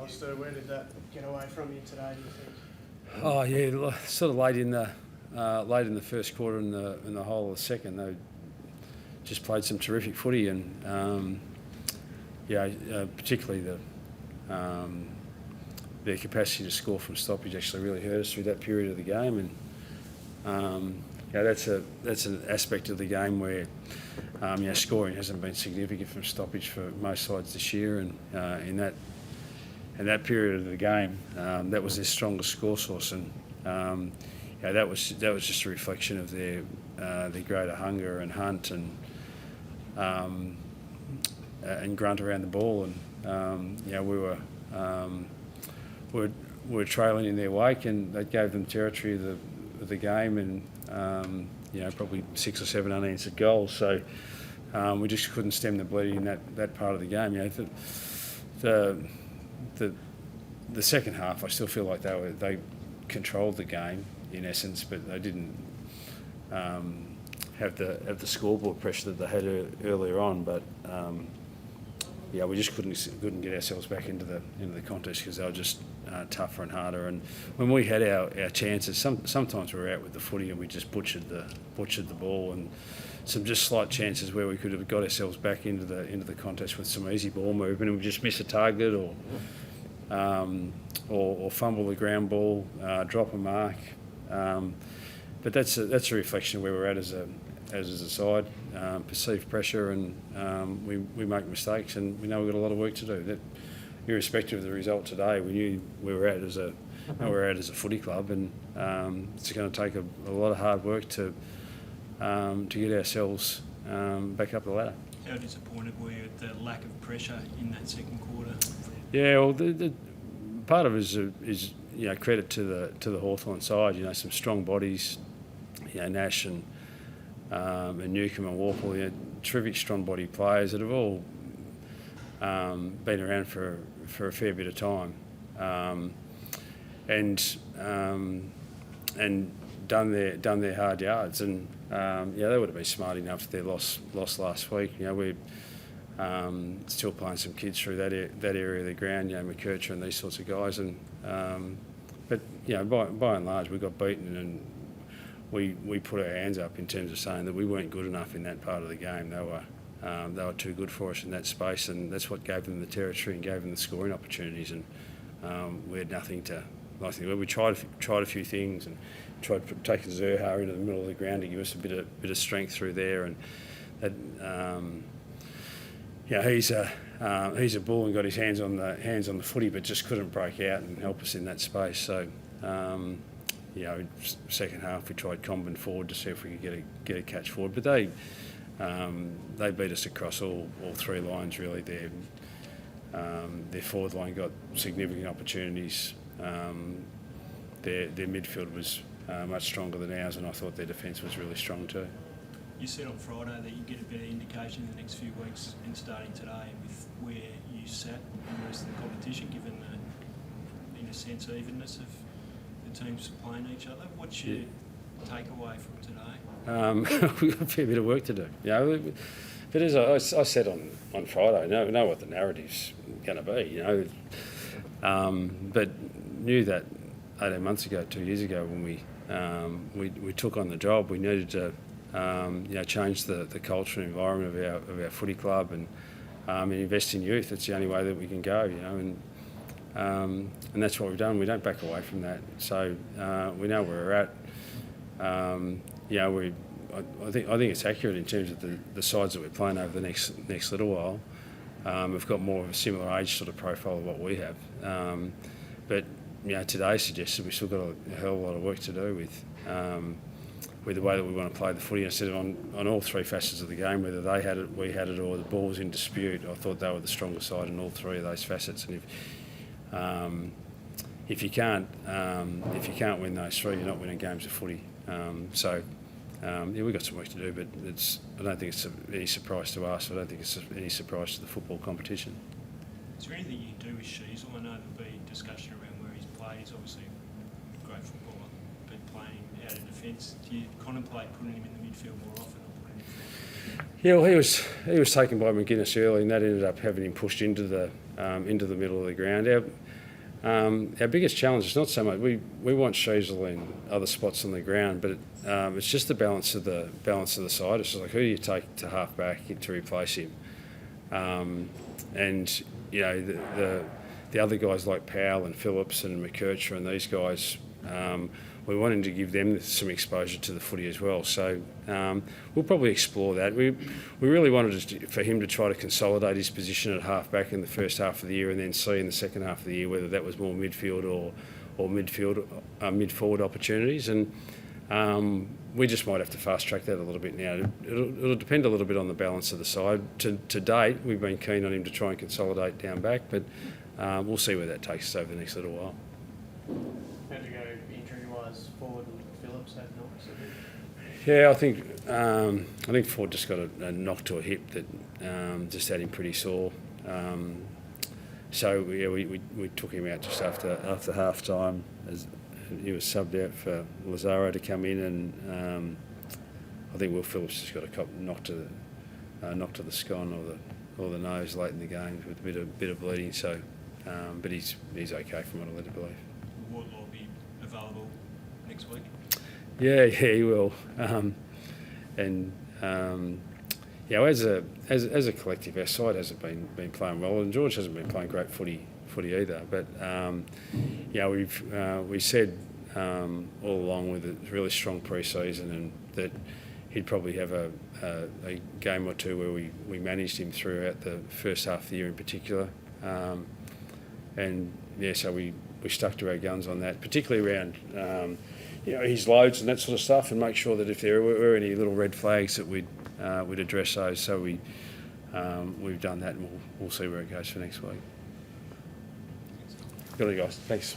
Alastair. Where did that get away from you today, do you think? Oh yeah, sort of late in the first quarter and the whole of the second. They just played some terrific footy, and particularly their capacity to score from stoppage actually really hurt us through that period of the game. And that's an aspect of the game where scoring hasn't been significant from stoppage for most sides this year, and in that period of the game, that was their strongest score source, and that was just a reflection of their greater hunger and hunt and grunt around the ball, and we were trailing in their wake, and that gave them territory of the game, and probably 6 or 7 unanswered goals. So we just couldn't stem the bleeding in that part of the game. The second half, I still feel like they controlled the game in essence, but they didn't have the scoreboard pressure that they had earlier on. But we just couldn't get ourselves back into the contest because they were just tougher and harder. And when we had our chances, sometimes we were out with the footy and we just butchered the ball, and some just slight chances where we could have got ourselves back into the contest with some easy ball movement, and we just miss a target or fumble the ground ball, drop a mark. But that's a reflection of where we're at as a side. Perceived pressure, and we make mistakes, and we know we've got a lot of work to do. That, irrespective of the result today, we knew where we're at as a footy club, and it's going to take a lot of hard work to get ourselves back up the ladder. How disappointed were you at the lack of pressure in that second quarter? Yeah, well, the part of it is credit to the Hawthorn side. Some strong bodies, Nash and Newcombe and Warple, terrific strong body players that have all been around for a fair bit of time, and done their hard yards, and they would have been smart enough if they lost last week. We're still playing some kids through that area of the ground, McKercher and these sorts of guys, and but by and large we got beaten, and we put our hands up in terms of saying that we weren't good enough in that part of the game. They were too good for us in that space, and that's what gave them the territory and gave them the scoring opportunities. And we had nothing. We tried a few things, and tried taking Zerha into the middle of the ground to give us a bit of strength through there. And that, he's a bull and got his hands on the footy, but just couldn't break out and help us in that space. So. Second half we tried combing forward to see if we could get a catch forward, but they beat us across all three lines really. Their forward line got significant opportunities. Their midfield was much stronger than ours, and I thought their defence was really strong too. You said on Friday that you get a better indication in the next few weeks, and starting today with where you sat in the rest of the competition, given the, in a sense, evenness of the teams playing each other. What's your takeaway from today? We've got a fair bit of work to do. But as I said on Friday, I know what the narrative's going to be. But knew that 18 months ago, 2 years ago, when we took on the job, we needed to change the culture and environment of our footy club, and invest in youth. It's the only way that we can go. And that's what we've done. We don't back away from that. So we know where we're at. I think it's accurate in terms of the sides that we're playing over the next little while. We've got more of a similar age sort of profile of what we have. But today suggested we've still got a hell of a lot of work to do with the way that we want to play the footy. Instead of on all three facets of the game, whether they had it, we had it, or the ball was in dispute, I thought they were the stronger side in all three of those facets. And if you can't win those three, you're not winning games of footy. We've got some work to do, but I don't think it's any surprise to us. I don't think it's any surprise to the football competition. Is there anything you can do with Sheasel? I know there'll be discussion around where he's played. He's obviously a great footballer, but playing out in defence. Do you contemplate putting him in the midfield more often, or putting him? Yeah, well, he was taken by McGuinness early, and that ended up having him pushed into the into the middle of the ground. Our biggest challenge is not so much we want Sheasel in other spots on the ground, but it's just the balance of the side. It's just like, who do you take to half back to replace him? And you know, the other guys like Powell and Phillips and McKercher and these guys, we wanted to give them some exposure to the footy as well. So we'll probably explore that. We really wanted for him to try to consolidate his position at half-back in the first half of the year, and then see in the second half of the year whether that was more midfield or mid-forward opportunities. And we just might have to fast-track that a little bit now. It'll depend a little bit on the balance of the side. To date, we've been keen on him to try and consolidate down back, but we'll see where that takes us over the next little while. How'd you go injury-wise? Ford and Phillips had knocks a bit. Yeah, I think Ford just got a knock to a hip that just had him pretty sore. So yeah, we took him out just after half time as he was subbed out for Lazaro to come in, and I think Will Phillips just got a knock to the scon or the nose late in the game with a bit of bleeding. So, but he's okay from what I led to believe. Will Wardlaw be available next week? Yeah, he will. As a collective, our side hasn't been playing well, and George hasn't been playing great footy either. But we said all along with a really strong pre-season, and that he'd probably have a game or two where we managed him throughout the first half of the year in particular. So we stuck to our guns on that, particularly around his loads and that sort of stuff, and make sure that if there were any little red flags that we'd address those. So we've done that, and we'll see where it goes for next week. Good on you guys. Thanks.